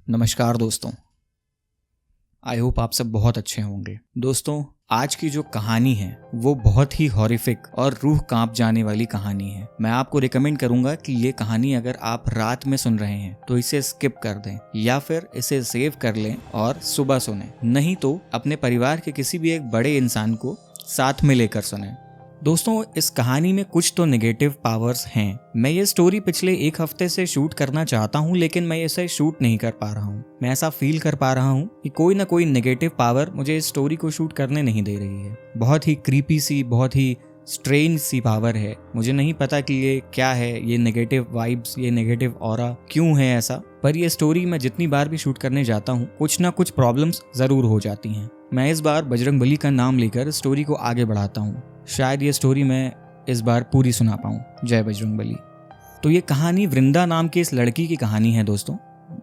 नमस्कार दोस्तों, I hope आप सब बहुत अच्छे होंगे। दोस्तों, आज की जो कहानी है वो बहुत ही हॉरिफिक और रूह कांप जाने वाली कहानी है। मैं आपको रिकमेंड करूंगा कि ये कहानी अगर आप रात में सुन रहे हैं तो इसे स्किप कर दें या फिर इसे सेव कर लें और सुबह सुनें, नहीं तो अपने परिवार के किसी भी एक बड़े इंसान को साथ में लेकर सुनें। दोस्तों, इस कहानी में कुछ तो नेगेटिव पावर्स हैं। मैं ये स्टोरी पिछले एक हफ्ते से शूट करना चाहता हूँ, लेकिन मैं इसे शूट नहीं कर पा रहा हूँ। मैं ऐसा फील कर पा रहा हूँ कि कोई ना कोई नेगेटिव पावर मुझे इस स्टोरी को शूट करने नहीं दे रही है। बहुत ही क्रीपी सी, बहुत ही स्ट्रेंज सी पावर है। मुझे नहीं पता कि ये क्या है, ये नेगेटिव वाइब्स, ये नेगेटिव ऑरा क्यों है ऐसा। पर ये स्टोरी मैं जितनी बार भी शूट करने जाता हूँ कुछ ना कुछ प्रॉब्लम्स जरूर हो जाती हैं। मैं इस बार बजरंगबली का नाम लेकर स्टोरी को आगे बढ़ाता हूँ। शायद ये स्टोरी मैं इस बार पूरी सुना पाऊँ। जय बजरंगबली। तो ये कहानी वृंदा नाम की इस लड़की की कहानी है दोस्तों,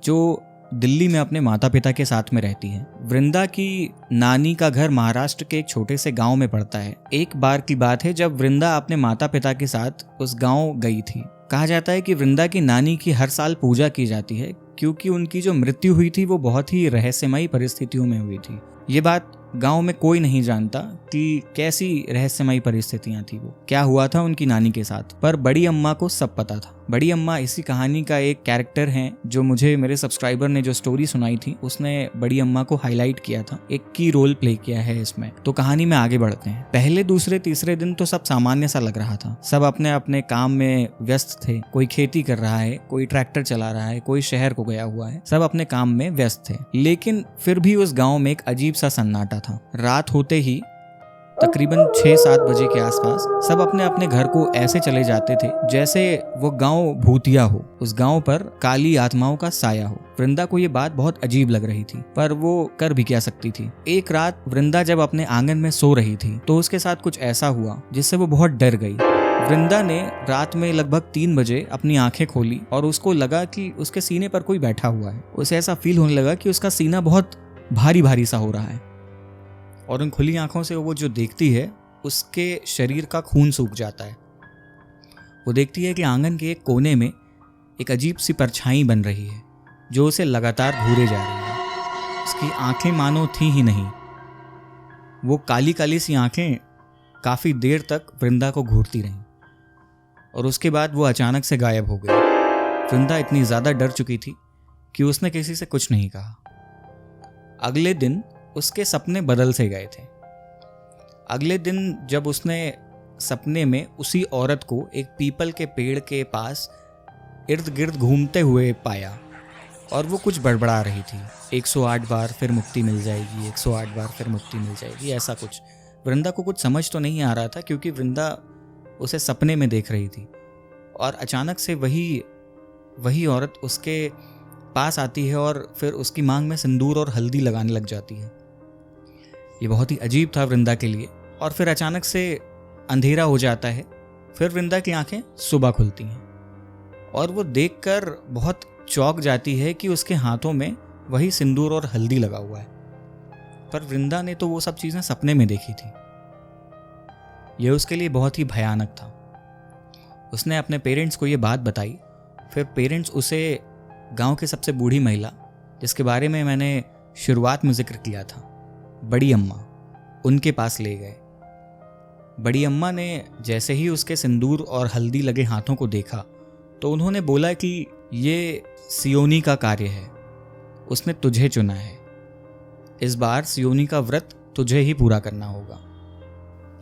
जो दिल्ली में अपने माता पिता के साथ में रहती है। वृंदा की नानी का घर महाराष्ट्र के एक छोटे से गांव में पड़ता है। एक बार की बात है जब वृंदा अपने माता पिता के साथ उस गांव गई थी। कहा जाता है कि वृंदा की नानी की हर साल पूजा की जाती है, क्योंकि उनकी जो मृत्यु हुई थी वो बहुत ही रहस्यमयी परिस्थितियों में हुई थी। ये बात गांव में कोई नहीं जानता कि कैसी रहस्यमयी परिस्थितियां थी, वो क्या हुआ था उनकी नानी के साथ, पर बड़ी अम्मा को सब पता था। बड़ी अम्मा इसी कहानी का एक कैरेक्टर हैं, जो मुझे मेरे सब्सक्राइबर ने जो स्टोरी सुनाई थी उसने बड़ी अम्मा को हाईलाइट किया था, एक की रोल प्ले किया है इसमें। तो कहानी में आगे बढ़ते हैं। पहले दूसरे तीसरे दिन तो सब सामान्य सा लग रहा था। सब अपने अपने काम में व्यस्त थे। कोई खेती कर रहा है, कोई ट्रैक्टर चला रहा है, कोई शहर को गया हुआ है। सब अपने काम में व्यस्त थे। लेकिन फिर भी उस गाँव में एक अजीब सा सन्नाटा था। रात होते ही तकरीबन 6-7 बजे के आसपास सब अपने अपने घर को ऐसे चले जाते थे जैसे वो गांव भूतिया हो, उस गांव पर काली आत्माओं का साया हो। वृंदा को ये बात बहुत अजीब लग रही थी, पर वो कर भी क्या सकती थी। एक रात वृंदा जब अपने आंगन में सो रही थी तो उसके साथ कुछ ऐसा हुआ जिससे वो बहुत डर गई। वृंदा ने रात में लगभग 3 बजे अपनी आंखें खोली और उसको लगा कि उसके सीने पर कोई बैठा हुआ है। उसे ऐसा फील होने लगा कि उसका सीना बहुत भारी भारी सा हो रहा है, और उन खुली आंखों से वो जो देखती है उसके शरीर का खून सूख जाता है। वो देखती है कि आंगन के एक कोने में एक अजीब सी परछाई बन रही है जो उसे लगातार घूरे जा रही है। उसकी आंखें मानो थी ही नहीं। वो काली काली सी आंखें काफी देर तक वृंदा को घूरती रहीं और उसके बाद वो अचानक से गायब हो गई। वृंदा इतनी ज्यादा डर चुकी थी कि उसने किसी से कुछ नहीं कहा। अगले दिन उसके सपने बदल से गए थे। अगले दिन जब उसने सपने में उसी औरत को एक पीपल के पेड़ के पास इर्द गिर्द घूमते हुए पाया और वो कुछ बड़बड़ा रही थी, 108 बार फिर मुक्ति मिल जाएगी, 108 बार फिर मुक्ति मिल जाएगी, ऐसा कुछ। वृंदा को कुछ समझ तो नहीं आ रहा था, क्योंकि वृंदा उसे सपने में देख रही थी। और अचानक से वही औरत उसके पास आती है और फिर उसकी मांग में सिंदूर और हल्दी लगाने लग जाती है। ये बहुत ही अजीब था वृंदा के लिए। और फिर अचानक से अंधेरा हो जाता है। फिर वृंदा की आंखें सुबह खुलती हैं और वो देखकर बहुत चौंक जाती है कि उसके हाथों में वही सिंदूर और हल्दी लगा हुआ है। पर वृंदा ने तो वो सब चीजें सपने में देखी थी। यह उसके लिए बहुत ही भयानक था। उसने अपने पेरेंट्स को ये बात बताई। फिर पेरेंट्स उसे गांव की सबसे बूढ़ी महिला, जिसके बारे में मैंने शुरुआत में जिक्र किया था, बड़ी अम्मा, उनके पास ले गए। बड़ी अम्मा ने जैसे ही उसके सिंदूर और हल्दी लगे हाथों को देखा तो उन्होंने बोला कि ये सियोनी का कार्य है, उसने तुझे चुना है, इस बार सियोनी का व्रत तुझे ही पूरा करना होगा।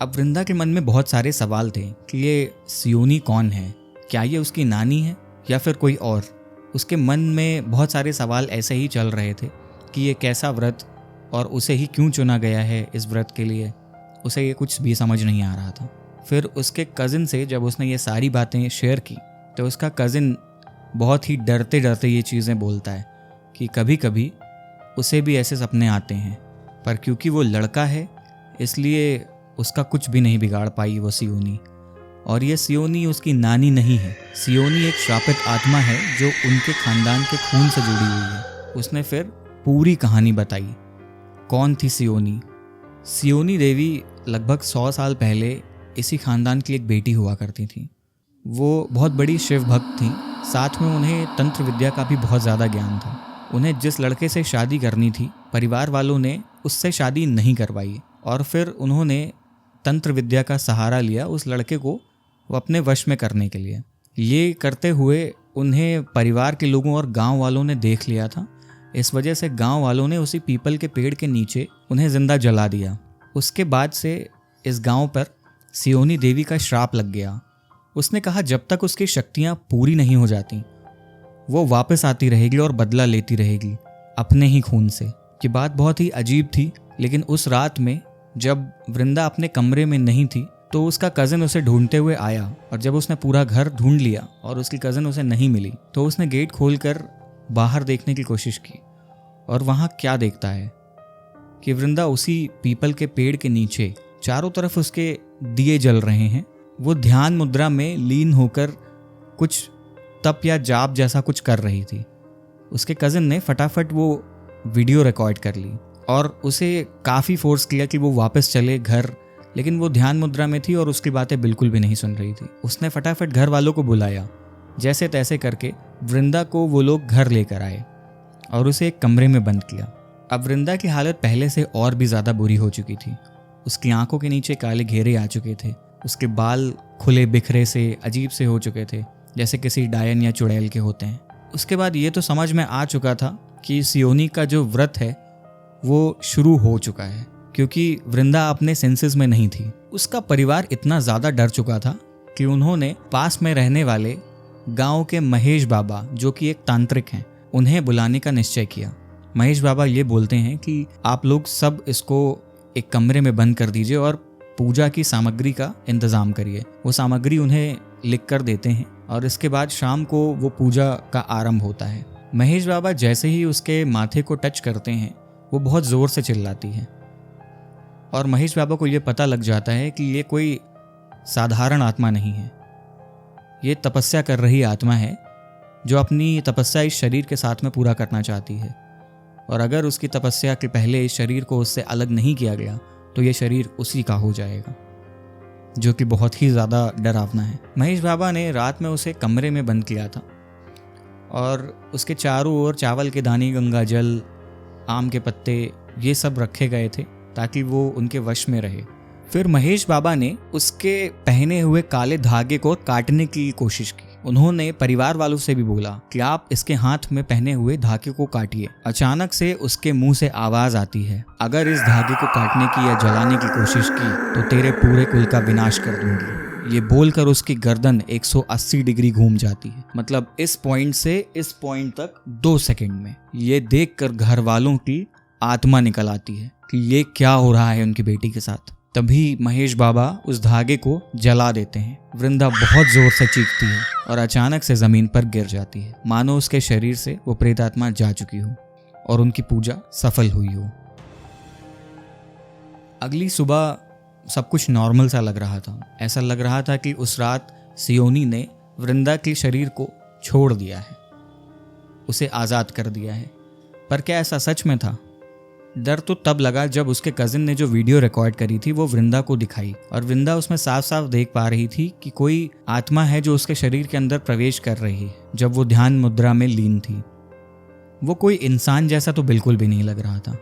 अब वृंदा के मन में बहुत सारे सवाल थे कि ये सियोनी कौन है, क्या ये उसकी नानी है या फिर कोई और। उसके मन में बहुत सारे सवाल ऐसे ही चल रहे थे कि ये कैसा व्रत और उसे ही क्यों चुना गया है इस व्रत के लिए। उसे ये कुछ भी समझ नहीं आ रहा था। फिर उसके कज़िन से जब उसने ये सारी बातें शेयर की तो उसका कज़िन बहुत ही डरते डरते ये चीज़ें बोलता है कि कभी कभी उसे भी ऐसे सपने आते हैं, पर क्योंकि वो लड़का है इसलिए उसका कुछ भी नहीं बिगाड़ पाई वो सियोनी। और ये सियोनी उसकी नानी नहीं है। सियोनी एक श्रापित आत्मा है जो उनके खानदान के खून से जुड़ी हुई है। उसने फिर पूरी कहानी बताई। कौन थी सियोनी? सियोनी देवी लगभग 100 साल पहले इसी खानदान की एक बेटी हुआ करती थी। वो बहुत बड़ी शिव भक्त थी, साथ में उन्हें तंत्र विद्या का भी बहुत ज़्यादा ज्ञान था। उन्हें जिस लड़के से शादी करनी थी परिवार वालों ने उससे शादी नहीं करवाई और फिर उन्होंने तंत्र विद्या का सहारा लिया उस लड़के को वो अपने वश में करने के लिए। ये करते हुए उन्हें परिवार के लोगों और गांव वालों ने देख लिया था। इस वजह से गांव वालों ने उसी पीपल के पेड़ के नीचे उन्हें जिंदा जला दिया। उसके बाद से इस गांव पर सियोनी देवी का श्राप लग गया। उसने कहा जब तक उसकी शक्तियां पूरी नहीं हो जाती वो वापस आती रहेगी और बदला लेती रहेगी अपने ही खून से। ये बात बहुत ही अजीब थी, लेकिन उस रात में जब वृंदा अपने कमरे में नहीं थी तो उसका कज़न उसे ढूंढते हुए आया और जब उसने पूरा घर ढूंढ लिया और उसकी कज़न उसे नहीं मिली तो उसने गेट खोलकर बाहर देखने की कोशिश की और वहाँ क्या देखता है कि वृंदा उसी पीपल के पेड़ के नीचे चारों तरफ उसके दिए जल रहे हैं। वो ध्यान मुद्रा में लीन होकर कुछ तप या जाप जैसा कुछ कर रही थी। उसके कज़न ने फटाफट वो वीडियो रिकॉर्ड कर ली और उसे काफ़ी फोर्स किया कि वो वापस चले घर, लेकिन वो ध्यान मुद्रा में थी और उसकी बातें बिल्कुल भी नहीं सुन रही थी। उसने फटाफट घर वालों को बुलाया। जैसे तैसे करके वृंदा को वो लोग घर लेकर आए और उसे एक कमरे में बंद किया। अब वृंदा की हालत पहले से और भी ज़्यादा बुरी हो चुकी थी। उसकी आंखों के नीचे काले घेरे आ चुके थे, उसके बाल खुले बिखरे से अजीब से हो चुके थे जैसे किसी डायन या चुड़ैल के होते हैं। उसके बाद ये तो समझ में आ चुका था कि सियोनी का जो व्रत है वो शुरू हो चुका है, क्योंकि वृंदा अपने सेंसेस में नहीं थी। उसका परिवार इतना ज़्यादा डर चुका था कि उन्होंने पास में रहने वाले गांव के महेश बाबा, जो कि एक तांत्रिक हैं, उन्हें बुलाने का निश्चय किया। महेश बाबा ये बोलते हैं कि आप लोग सब इसको एक कमरे में बंद कर दीजिए और पूजा की सामग्री का इंतज़ाम करिए। वो सामग्री उन्हें लिख कर देते हैं और इसके बाद शाम को वो पूजा का आरंभ होता है। महेश बाबा जैसे ही उसके माथे को टच करते हैं वो बहुत ज़ोर से चिल्लाती है और महेश बाबा को ये पता लग जाता है कि ये कोई साधारण आत्मा नहीं है, ये तपस्या कर रही आत्मा है जो अपनी तपस्या इस शरीर के साथ में पूरा करना चाहती है और अगर उसकी तपस्या के पहले इस शरीर को उससे अलग नहीं किया गया तो ये शरीर उसी का हो जाएगा, जो कि बहुत ही ज़्यादा डरावना है। महेश बाबा ने रात में उसे कमरे में बंद किया था और उसके चारों ओर चावल के दाने, गंगा जल, आम के पत्ते, ये सब रखे गए थे ताकि वो उनके वश में रहे। फिर महेश बाबा ने उसके पहने हुए काले धागे को काटने की कोशिश की। उन्होंने परिवार वालों से भी बोला कि आप इसके हाथ में पहने हुए धागे को काटिए। अचानक से उसके मुंह से आवाज आती है, अगर इस धागे को काटने की या जलाने की कोशिश की तो तेरे पूरे कुल का विनाश कर दूंगी। ये बोलकर उसकी गर्दन 180 डिग्री घूम जाती है, मतलब इस पॉइंट से इस पॉइंट तक 2 सेकंड में। ये देखकर घर वालों की आत्मा निकल आती है कि ये क्या हो रहा है उनकी बेटी के साथ। तभी महेश बाबा उस धागे को जला देते हैं। वृंदा बहुत जोर से चीखती है और अचानक से जमीन पर गिर जाती है, मानो उसके शरीर से वो प्रेतात्मा जा चुकी हो और उनकी पूजा सफल हुई हो। अगली सुबह सब कुछ नॉर्मल सा लग रहा था। ऐसा लग रहा था कि उस रात सियोनी ने वृंदा के शरीर को छोड़ दिया है, उसे आज़ाद कर दिया है। पर क्या ऐसा सच में था? डर तो तब लगा जब उसके कजिन ने जो वीडियो रिकॉर्ड करी थी वो वृंदा को दिखाई और वृंदा उसमें साफ साफ देख पा रही थी कि कोई आत्मा है जो उसके शरीर के अंदर प्रवेश कर रही है जब वो ध्यान मुद्रा में लीन थी। वो कोई इंसान जैसा तो बिल्कुल भी नहीं लग रहा था।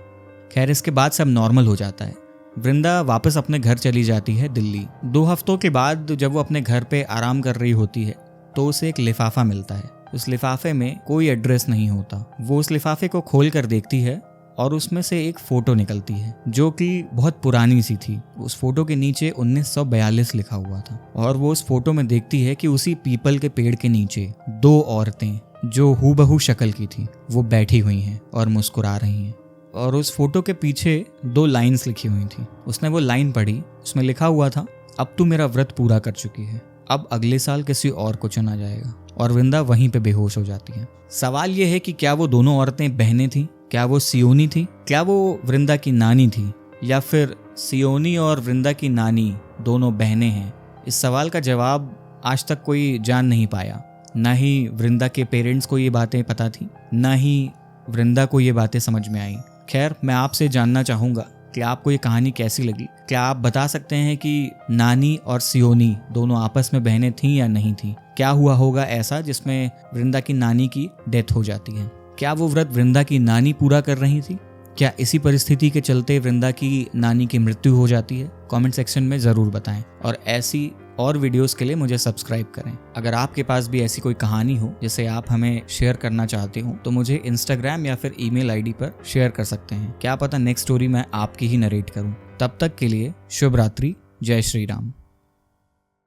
खैर, इसके बाद सब नॉर्मल हो जाता है। वृंदा वापस अपने घर चली जाती है दिल्ली। 2 हफ्तों के बाद जब वो अपने घर पे आराम कर रही होती है तो उसे एक लिफाफा मिलता है। उस लिफाफे में कोई एड्रेस नहीं होता। वो उस लिफाफे को खोल कर देखती है और उसमें से एक फोटो निकलती है जो कि बहुत पुरानी सी थी। उस फोटो के नीचे 1942 लिखा हुआ था और वो उस फोटो में देखती है कि उसी पीपल के पेड़ के नीचे 2 औरतें जो हूबहू शक्ल की थी वो बैठी हुई हैं और मुस्कुरा रही हैं। और उस फोटो के पीछे 2 लाइन्स लिखी हुई थी। उसने वो लाइन पढ़ी, उसमें लिखा हुआ था, अब तू मेरा व्रत पूरा कर चुकी है, अब अगले साल किसी और को चुना जाएगा। और वृंदा वहीं पे बेहोश हो जाती है। सवाल ये है कि क्या वो दोनों औरतें बहनें थीं? क्या वो सियोनी थी? क्या वो वृंदा की नानी थी? या फिर सियोनी और वृंदा की नानी दोनों बहनें हैं? इस सवाल का जवाब आज तक कोई जान नहीं पाया। ना ही वृंदा के पेरेंट्स को ये बातें पता थी, ना ही वृंदा को ये बातें समझ में आई। खैर, मैं आपसे जानना चाहूँगा कि आपको ये कहानी कैसी लगी। क्या आप बता सकते हैं कि नानी और सियोनी दोनों आपस में बहनें थीं या नहीं थीं? क्या हुआ होगा ऐसा जिसमें वृंदा की नानी की डेथ हो जाती है? क्या वो व्रत वृंदा की नानी पूरा कर रही थी? क्या इसी परिस्थिति के चलते वृंदा की नानी की मृत्यु हो जाती है? कमेंट सेक्शन में ज़रूर बताएं और ऐसी और वीडियोस के लिए मुझे सब्सक्राइब करें। अगर आपके पास भी ऐसी कोई कहानी हो जिसे आप हमें शेयर करना चाहते हो तो मुझे इंस्टाग्राम या फिर ईमेल आईडी पर शेयर कर सकते हैं। क्या पता नेक्स्ट स्टोरी मैं आपकी ही नरेट करूं। तब तक के लिए शुभ रात्रि, जय श्री राम।